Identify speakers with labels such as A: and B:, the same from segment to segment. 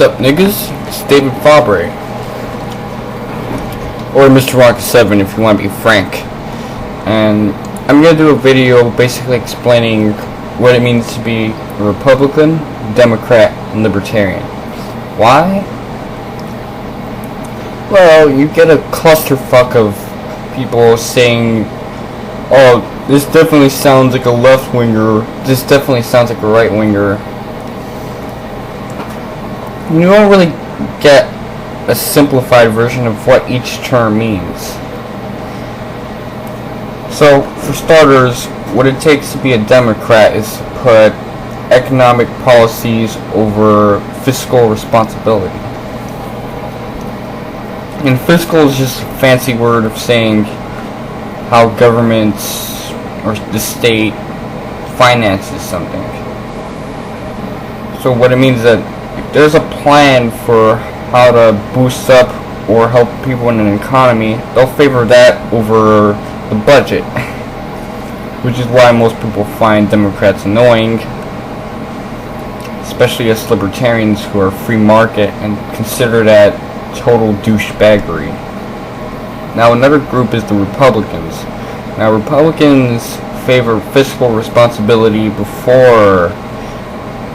A: What's up, niggas? It's David Fabre, or Mr. Rocket 7 if you want to be frank. And I'm gonna do a video basically explaining what it means to be a Republican, Democrat, and Libertarian. Why? Well, you get a clusterfuck of people saying, "Oh, this definitely sounds like a left-winger. This definitely sounds like a right-winger." You don't really get a simplified version of what each term means. So, for starters, what it takes to be a Democrat is to put economic policies over fiscal responsibility. And fiscal is just a fancy word of saying how governments or the state finances something. So what it means is that if there's a plan for how to boost up or help people in an economy, they'll favor that over the budget. Which is why most people find Democrats annoying, especially us libertarians who are free market and consider that total douchebaggery. Now another group is the Republicans. Now Republicans favor fiscal responsibility before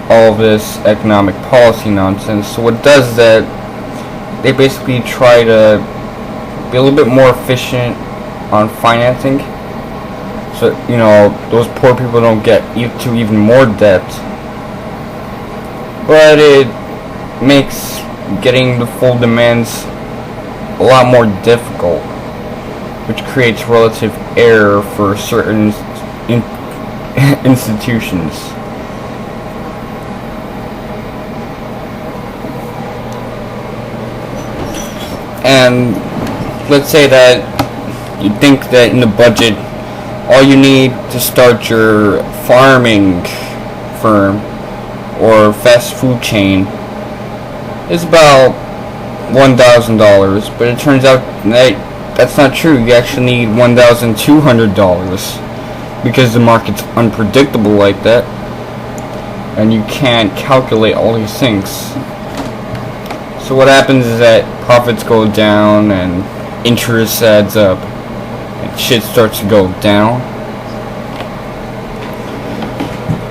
A: all this economic policy nonsense. So what it does is that they basically try to be a little bit more efficient on financing, so those poor people don't get to even more debt. But it makes getting the full demands a lot more difficult, which creates relative error for certain institutions. And let's say that you think that in the budget all you need to start your farming firm or fast food chain is about $1,000, but it turns out that that's not true. You actually need $1,200 because the market's unpredictable like that, and you can't calculate all these things. So what happens is that profits go down and interest adds up and shit starts to go down.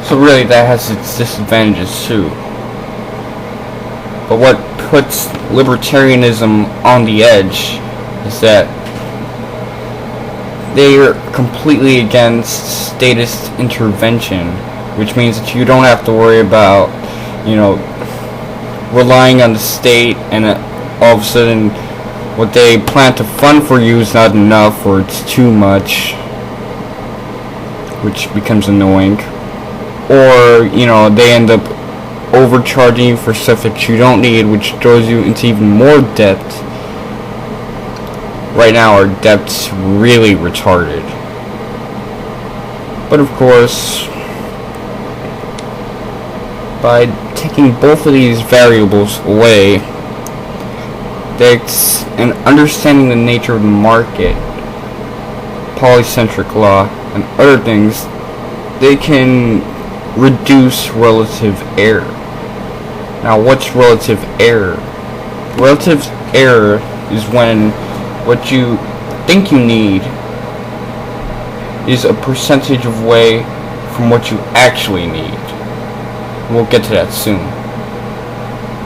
A: So really that has its disadvantages too. But what puts libertarianism on the edge is that they are completely against statist intervention, which means that you don't have to worry about, relying on the state and all of a sudden what they plan to fund for you is not enough or it's too much, which becomes annoying. Or, they end up overcharging you for stuff that you don't need, which throws you into even more debt. Right now our debt's really retarded. But of course, by taking both of these variables away, and understanding the nature of the market, polycentric law, and other things, they can reduce relative error. Now, what's relative error? Relative error is when what you think you need is a percentage away from what you actually need. We'll get to that soon.